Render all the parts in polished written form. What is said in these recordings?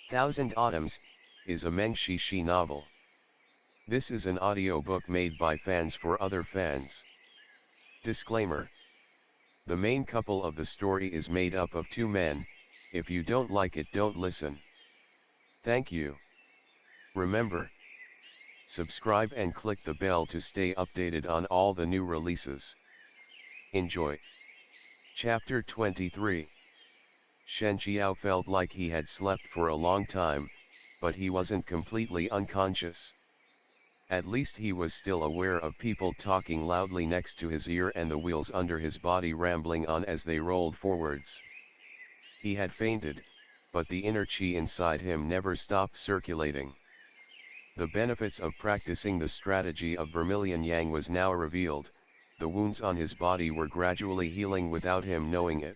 Thousand Autumns, is a Meng Xi Shi novel. This is an audiobook made by fans for other fans. Disclaimer. The main couple of the story is made up of two men. If you don't like it, don't listen. Thank you. Remember, subscribe and click the bell to stay updated on all the new releases. Enjoy. Chapter 23. Shen Qiao felt like he had slept for a long time, but he wasn't completely unconscious. At least he was still aware of people talking loudly next to his ear and the wheels under his body rambling on as they rolled forwards. He had fainted, but the inner chi inside him never stopped circulating. The benefits of practicing the strategy of Vermilion Yang was now revealed. The wounds on his body were gradually healing without him knowing it.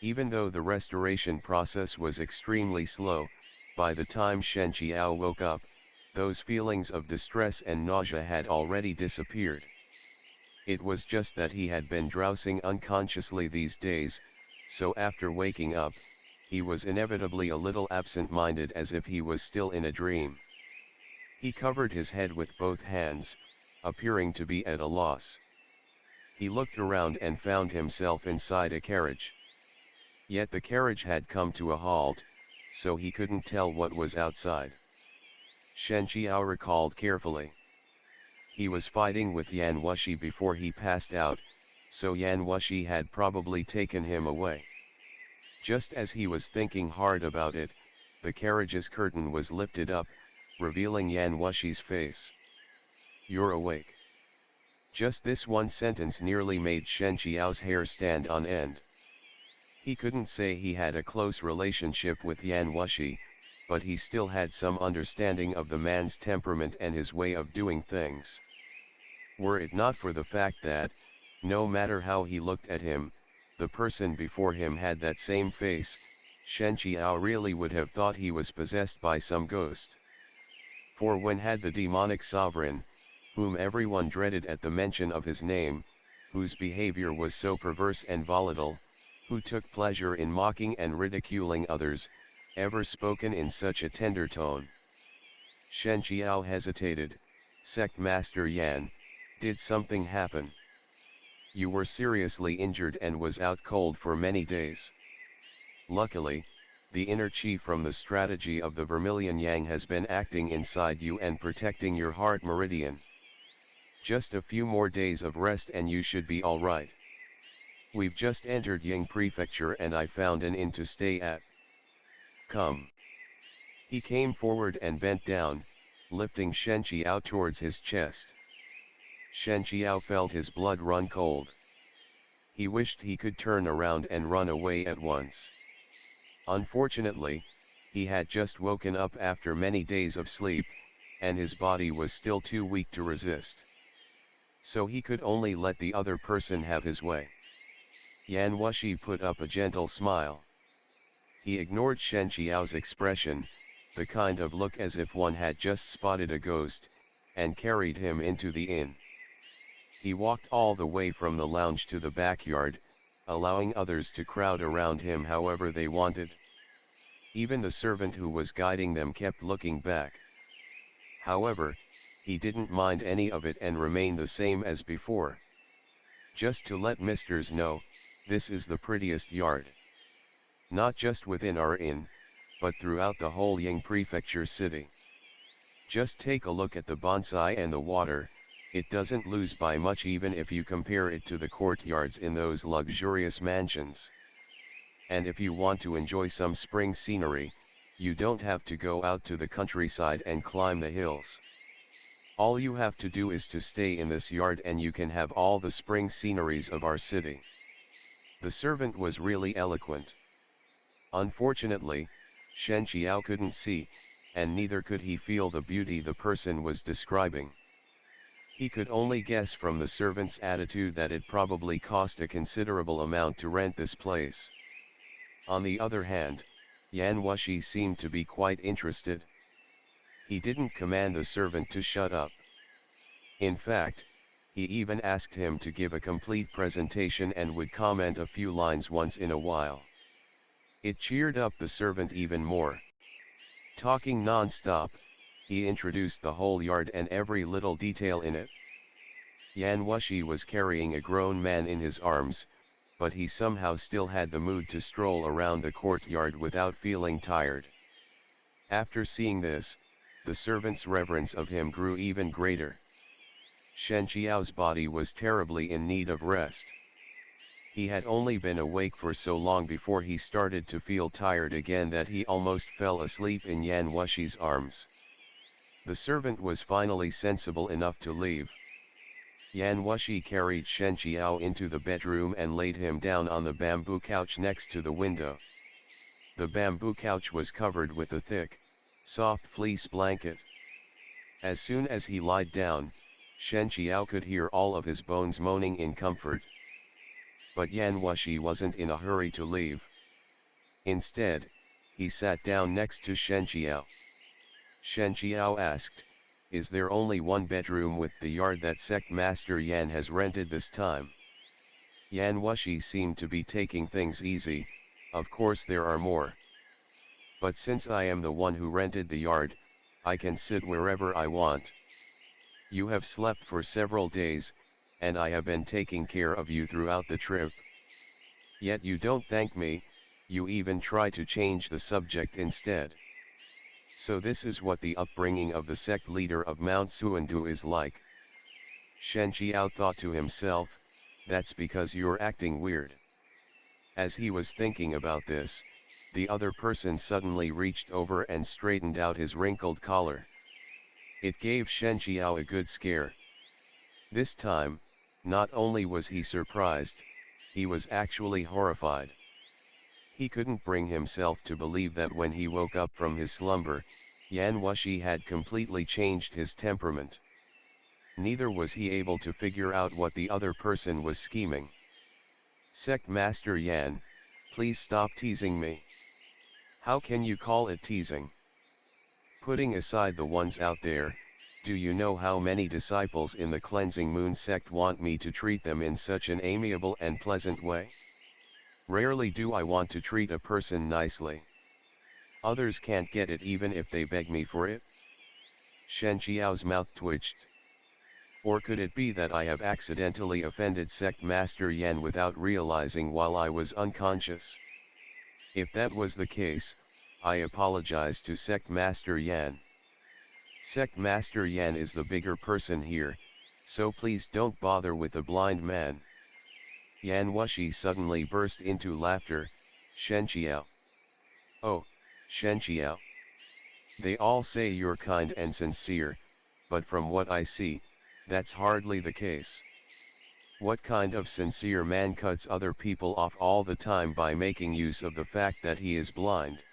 Even though the restoration process was extremely slow, by the time Shen Qiao woke up, those feelings of distress and nausea had already disappeared. It was just that he had been drowsing unconsciously these days, so after waking up, he was inevitably a little absent-minded, as if he was still in a dream. He covered his head with both hands, appearing to be at a loss. He looked around and found himself inside a carriage. Yet the carriage had come to a halt, so he couldn't tell what was outside. Shen Qiao recalled carefully. He was fighting with Yan Wushi before he passed out, so Yan Wushi had probably taken him away. Just as he was thinking hard about it, the carriage's curtain was lifted up, revealing Yan Wushi's face. "You're awake." Just this one sentence nearly made Shen Qiao's hair stand on end. He couldn't say he had a close relationship with Yan Wushi, but he still had some understanding of the man's temperament and his way of doing things. Were it not for the fact that, no matter how he looked at him, the person before him had that same face, Shen Qiao really would have thought he was possessed by some ghost. For when had the demonic sovereign, whom everyone dreaded at the mention of his name, whose behavior was so perverse and volatile, who took pleasure in mocking and ridiculing others, ever spoken in such a tender tone? Shen Qiao hesitated. "Sect Master Yan, did something happen? You were seriously injured and was out cold for many days." "Luckily, the inner chi from the strategy of the Vermilion Yang has been acting inside you and protecting your heart meridian. Just a few more days of rest and you should be all right. We've just entered Ying Prefecture and I found an inn to stay at. Come." He came forward and bent down, lifting Shen Qiao towards his chest. Shen Qiao felt his blood run cold. He wished he could turn around and run away at once. Unfortunately, he had just woken up after many days of sleep, and his body was still too weak to resist. So he could only let the other person have his way. Yan Wushi put up a gentle smile. He ignored Shen Qiao's expression, the kind of look as if one had just spotted a ghost, and carried him into the inn. He walked all the way from the lounge to the backyard, allowing others to crowd around him however they wanted. Even the servant who was guiding them kept looking back. However, he didn't mind any of it and remained the same as before. "Just to let misters know, this is the prettiest yard. Not just within our inn, but throughout the whole Ying Prefecture city. Just take a look at the bonsai and the water, it doesn't lose by much even if you compare it to the courtyards in those luxurious mansions. And if you want to enjoy some spring scenery, you don't have to go out to the countryside and climb the hills. All you have to do is to stay in this yard and you can have all the spring sceneries of our city." The servant was really eloquent. Unfortunately, Shen Qiao couldn't see, and neither could he feel the beauty the person was describing. He could only guess from the servant's attitude that it probably cost a considerable amount to rent this place. On the other hand, Yan Wushi seemed to be quite interested. He didn't command the servant to shut up. In fact, he even asked him to give a complete presentation and would comment a few lines once in a while. It cheered up the servant even more. Talking non-stop, he introduced the whole yard and every little detail in it. Yan Wushi was carrying a grown man in his arms, but he somehow still had the mood to stroll around the courtyard without feeling tired. After seeing this, the servant's reverence of him grew even greater. Shen Qiao's body was terribly in need of rest. He had only been awake for so long before he started to feel tired again that he almost fell asleep in Yan Wushi's arms. The servant was finally sensible enough to leave. Yan Wushi carried Shen Qiao into the bedroom and laid him down on the bamboo couch next to the window. The bamboo couch was covered with a thick, soft fleece blanket. As soon as he lied down, Shen Qiao could hear all of his bones moaning in comfort. But Yan Wushi wasn't in a hurry to leave. Instead, he sat down next to Shen Qiao. Shen Qiao asked, "Is there only one bedroom with the yard that sect master Yan has rented this time?" Yan Wushi seemed to be taking things easy. "Of course there are more. But since I am the one who rented the yard, I can sit wherever I want. You have slept for several days, and I have been taking care of you throughout the trip. Yet you don't thank me, you even try to change the subject instead. So this is what the upbringing of the sect leader of Mount Xuandu is like." Shen Qiao thought to himself, "That's because you're acting weird." As he was thinking about this, the other person suddenly reached over and straightened out his wrinkled collar. It gave Shen Qiao a good scare. This time, not only was he surprised, he was actually horrified. He couldn't bring himself to believe that when he woke up from his slumber, Yan Wushi had completely changed his temperament. Neither was he able to figure out what the other person was scheming. "Sect Master Yan, please stop teasing me." "How can you call it teasing? Putting aside the ones out there, do you know how many disciples in the Cleansing Moon sect want me to treat them in such an amiable and pleasant way? Rarely do I want to treat a person nicely. Others can't get it even if they beg me for it." Shen Qiao's mouth twitched. Or could it be that I have accidentally offended Sect Master Yan without realizing while I was unconscious? If that was the case, I apologize to Sect Master Yan. Sect Master Yan is the bigger person here, so please don't bother with the blind man. Yan Wushi suddenly burst into laughter. "Shen Qiao. Oh, Shen Qiao. They all say you're kind and sincere, but from what I see, that's hardly the case. What kind of sincere man cuts other people off all the time by making use of the fact that he is blind?"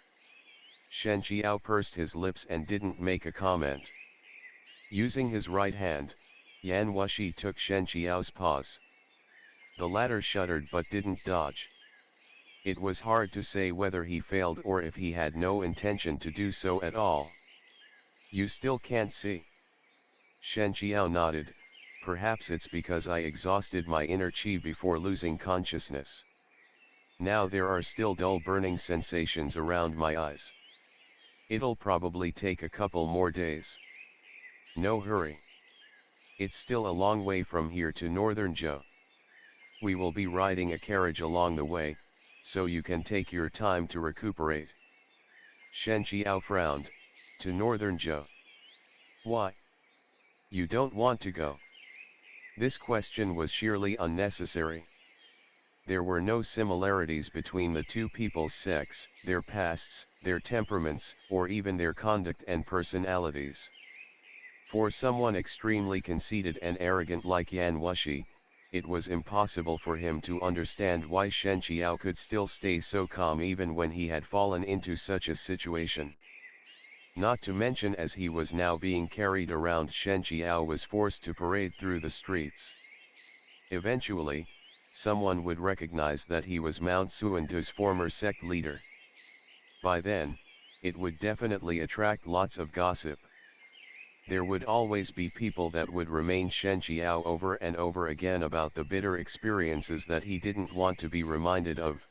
Shen Qiao pursed his lips and didn't make a comment. Using his right hand, Yan Wushi took Shen Qiao's paws. The latter shuddered but didn't dodge. It was hard to say whether he failed or if he had no intention to do so at all. "You still can't see?" Shen Qiao nodded. "Perhaps it's because I exhausted my inner qi before losing consciousness. Now there are still dull burning sensations around my eyes. It'll probably take a couple more days. No hurry. It's still a long way from here to Northern Zhou. We will be riding a carriage along the way, so you can take your time to recuperate." Shen Qiao frowned. "To Northern Zhou? Why? You don't want to go?" This question was sheerly unnecessary. There were no similarities between the two people's sects, their pasts, their temperaments, or even their conduct and personalities. For someone extremely conceited and arrogant like Yan Wushi, it was impossible for him to understand why Shen Qiao could still stay so calm even when he had fallen into such a situation. Not to mention as he was now being carried around, Shen Qiao was forced to parade through the streets. Eventually, someone would recognize that he was Mount Xuandu's former sect leader. By then, it would definitely attract lots of gossip. There would always be people that would remind Shen Qiao over and over again about the bitter experiences that he didn't want to be reminded of.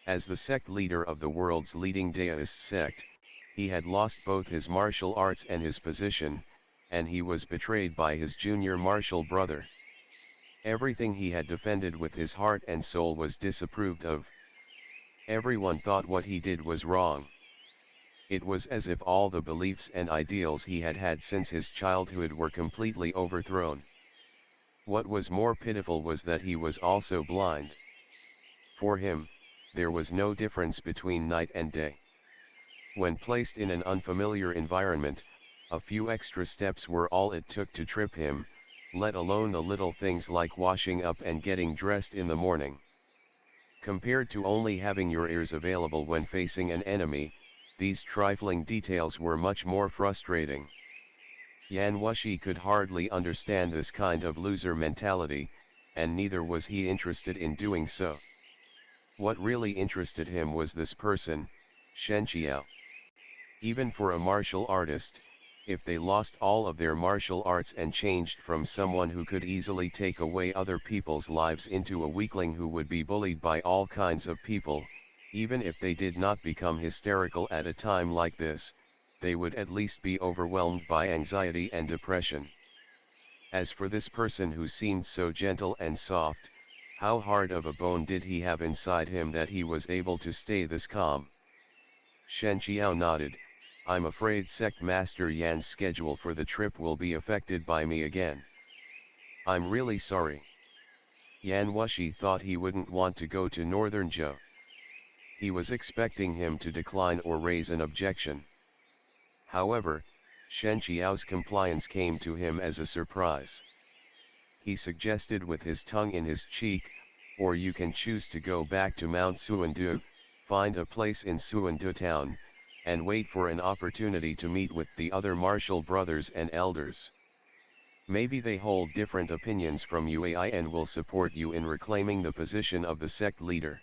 As the sect leader of the world's leading Daoist sect, He had lost both his martial arts and his position, and he was betrayed by his junior martial brother. Everything he had defended with his heart and soul was disapproved of. Everyone thought what he did was wrong. It was as if all the beliefs and ideals he had had since his childhood were completely overthrown. What was more pitiful was that he was also blind. For him, there was no difference between night and day. When placed in an unfamiliar environment, a few extra steps were all it took to trip him, let alone the little things like washing up and getting dressed in the morning. Compared to only having your ears available when facing an enemy, these trifling details were much more frustrating. Yan Wushi could hardly understand this kind of loser mentality, and neither was he interested in doing so. What really interested him was this person, Shen Qiao. Even for a martial artist, if they lost all of their martial arts and changed from someone who could easily take away other people's lives into a weakling who would be bullied by all kinds of people, even if they did not become hysterical at a time like this, they would at least be overwhelmed by anxiety and depression. As for this person who seemed so gentle and soft, how hard of a bone did he have inside him that he was able to stay this calm? Shen Qiao nodded. I'm afraid Sect Master Yan's schedule for the trip will be affected by me again. I'm really sorry. Yan Wushi thought he wouldn't want to go to Northern Zhou. He was expecting him to decline or raise an objection. However, Shen Qiao's compliance came to him as a surprise. He suggested with his tongue in his cheek, or you can choose to go back to Mount Xuandu, find a place in Xuandu town, and wait for an opportunity to meet with the other martial brothers and elders. Maybe they hold different opinions from UAI and will support you in reclaiming the position of the sect leader.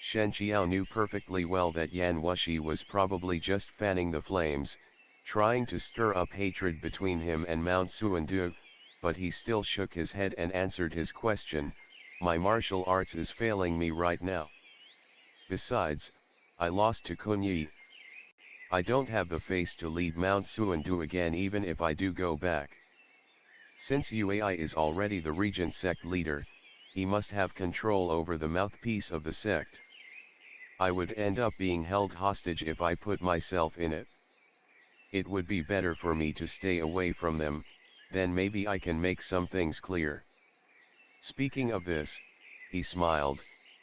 Shen Qiao knew perfectly well that Yan Wushi was probably just fanning the flames, trying to stir up hatred between him and Mount Xuandu, but he still shook his head and answered his question, my martial arts is failing me right now. Besides, I lost to Kunyi. I don't have the face to lead Mount Xuandu again even if I do go back. Since UAI is already the regent sect leader, he must have control over the mouthpiece of the sect. I would end up being held hostage if I put myself in it. It would be better for me to stay away from them, then maybe I can make some things clear. Speaking of this, he smiled.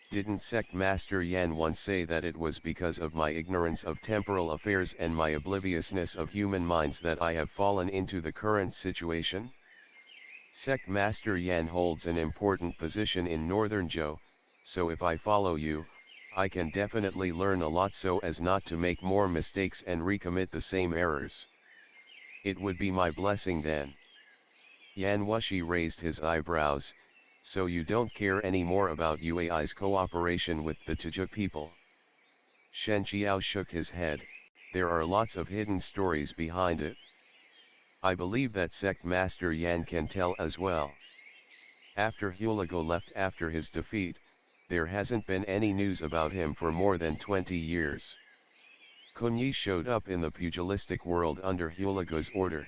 Didn't Sect Master Yan once say that it was because of my ignorance of temporal affairs and my obliviousness of human minds that I have fallen into the current situation? Sect Master Yan holds an important position in Northern Zhou, so if I follow you, I can definitely learn a lot so as not to make more mistakes and recommit the same errors. It would be my blessing then. Yan Wushi raised his eyebrows. So you don't care any more about UAI's cooperation with the Tuju people? Shen Qiao shook his head. There are lots of hidden stories behind it. I believe that Sect Master Yan can tell as well. After Hulago left after his defeat, there hasn't been any news about him for more than 20 years. Kunyi showed up in the pugilistic world under Hulago's order.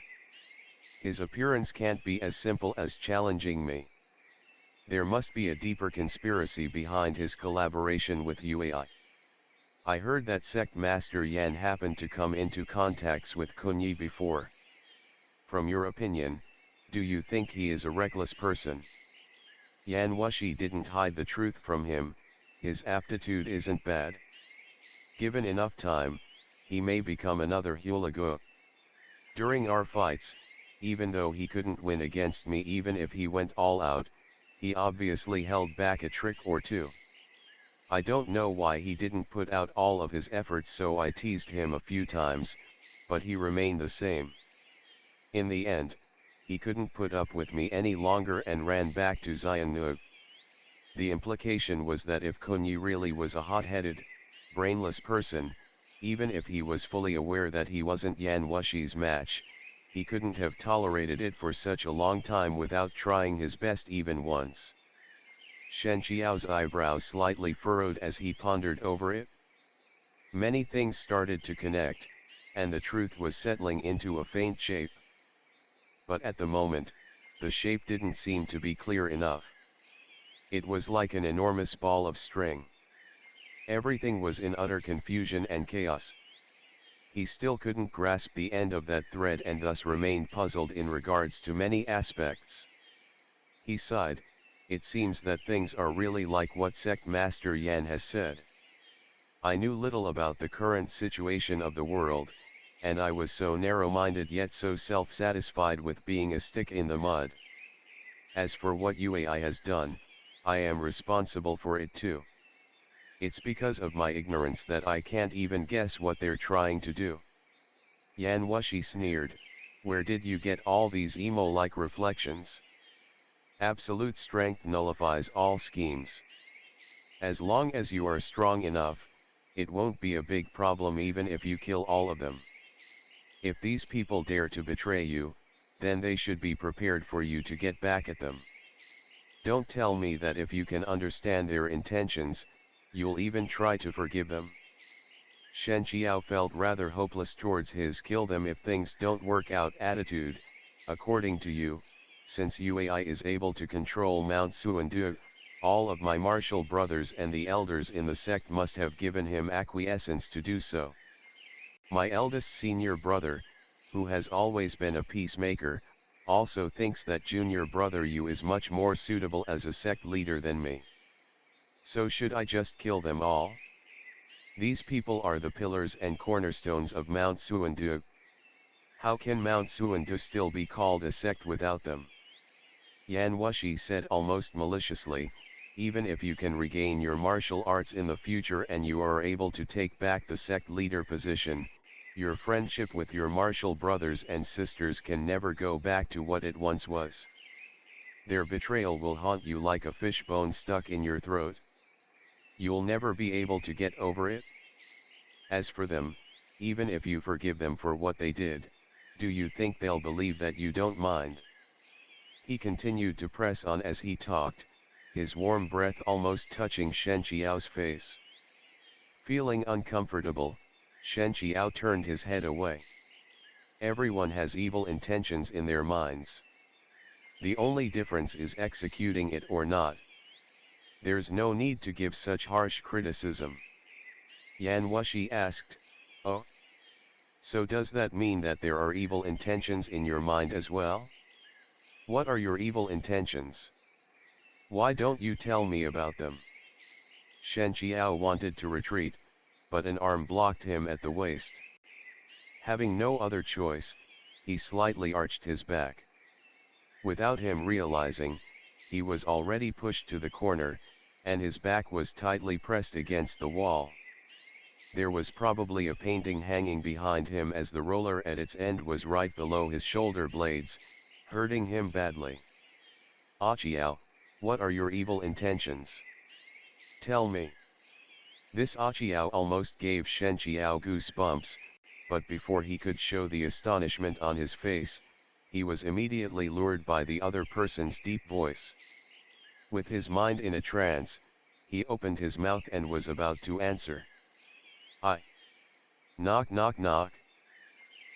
His appearance can't be as simple as challenging me. There must be a deeper conspiracy behind his collaboration with UAI. I heard that Sect Master Yan happened to come into contacts with Kunyi before. From your opinion, do you think he is a reckless person? Yan Wushi didn't hide the truth from him, his aptitude isn't bad. Given enough time, he may become another Hulagu. During our fights, even though he couldn't win against me even if he went all out, he obviously held back a trick or two. I don't know why he didn't put out all of his efforts, so I teased him a few times, but he remained the same. In the end, he couldn't put up with me any longer and ran back to Xiannu. The implication was that if Kunyi really was a hot-headed, brainless person, even if he was fully aware that he wasn't Yan Wushi's match, he couldn't have tolerated it for such a long time without trying his best even once. Shen Qiao's eyebrows slightly furrowed as he pondered over it. Many things started to connect, and the truth was settling into a faint shape. But at the moment, the shape didn't seem to be clear enough. It was like an enormous ball of string. Everything was in utter confusion and chaos. He still couldn't grasp the end of that thread and thus remained puzzled in regards to many aspects. He sighed, it seems that things are really like what Sect Master Yan has said. I knew little about the current situation of the world, and I was so narrow-minded yet so self-satisfied with being a stick in the mud. As for what UAI has done, I am responsible for it too. It's because of my ignorance that I can't even guess what they're trying to do. Yan Wushi sneered, where did you get all these emo-like reflections? Absolute strength nullifies all schemes. As long as you are strong enough, it won't be a big problem even if you kill all of them. If these people dare to betray you, then they should be prepared for you to get back at them. Don't tell me that if you can understand their intentions, you'll even try to forgive them. Shen Qiao felt rather hopeless towards his kill them if things don't work out attitude. According to you, since UAI is able to control Mount Xuandu, all of my martial brothers and the elders in the sect must have given him acquiescence to do so. My eldest senior brother, who has always been a peacemaker, also thinks that junior brother Yu is much more suitable as a sect leader than me. So should I just kill them all? These people are the pillars and cornerstones of Mount Xuandu. How can Mount Xuandu still be called a sect without them? Yan Wushi said almost maliciously, even if you can regain your martial arts in the future and you are able to take back the sect leader position, your friendship with your martial brothers and sisters can never go back to what it once was. Their betrayal will haunt you like a fishbone stuck in your throat. You'll never be able to get over it. As for them, even if you forgive them for what they did, do you think they'll believe that you don't mind? He continued to press on as he talked, his warm breath almost touching Shen Qiao's face. Feeling uncomfortable, Shen Qiao turned his head away. Everyone has evil intentions in their minds. The only difference is executing it or not. There's no need to give such harsh criticism. Yan Wushi asked, oh? So does that mean that there are evil intentions in your mind as well? What are your evil intentions? Why don't you tell me about them? Shen Qiao wanted to retreat, but an arm blocked him at the waist. Having no other choice, he slightly arched his back. Without him realizing, he was already pushed to the corner, and his back was tightly pressed against the wall. There was probably a painting hanging behind him as the roller at its end was right below his shoulder blades, hurting him badly. Ah Qiao, what are your evil intentions? Tell me. This Ah Qiao almost gave Shen Qiao goosebumps, but before he could show the astonishment on his face, he was immediately lured by the other person's deep voice. With his mind in a trance, he opened his mouth and was about to answer. I. Knock knock knock.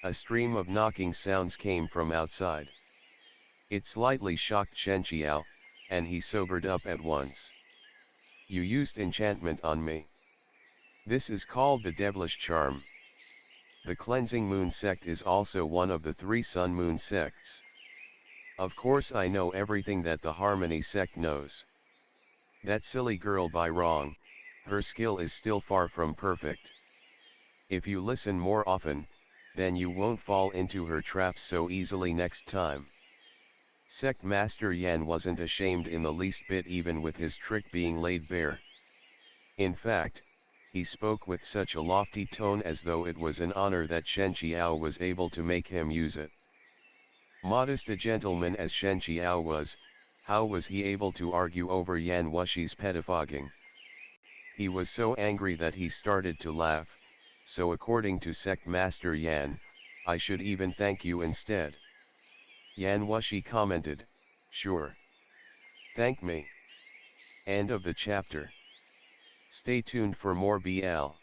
A stream of knocking sounds came from outside. It slightly shocked Shen Qiao, and he sobered up at once. You used enchantment on me. This is called the devilish charm. The cleansing moon sect is also one of the 3 sun moon sects. Of course I know everything that the harmony sect knows. That silly girl by wrong, her skill is still far from perfect. If you listen more often, then you won't fall into her traps so easily next time. Sect Master Yan wasn't ashamed in the least bit even with his trick being laid bare. In fact, he spoke with such a lofty tone as though it was an honor that Shen Qiao was able to make him use it. Modest a gentleman as Shen Qiao was, how was he able to argue over Yan Wushi's pettifogging? He was so angry that he started to laugh, so according to Sect Master Yan, I should even thank you instead. Yan Wushi commented, sure. Thank me. End of the chapter. Stay tuned for more BL.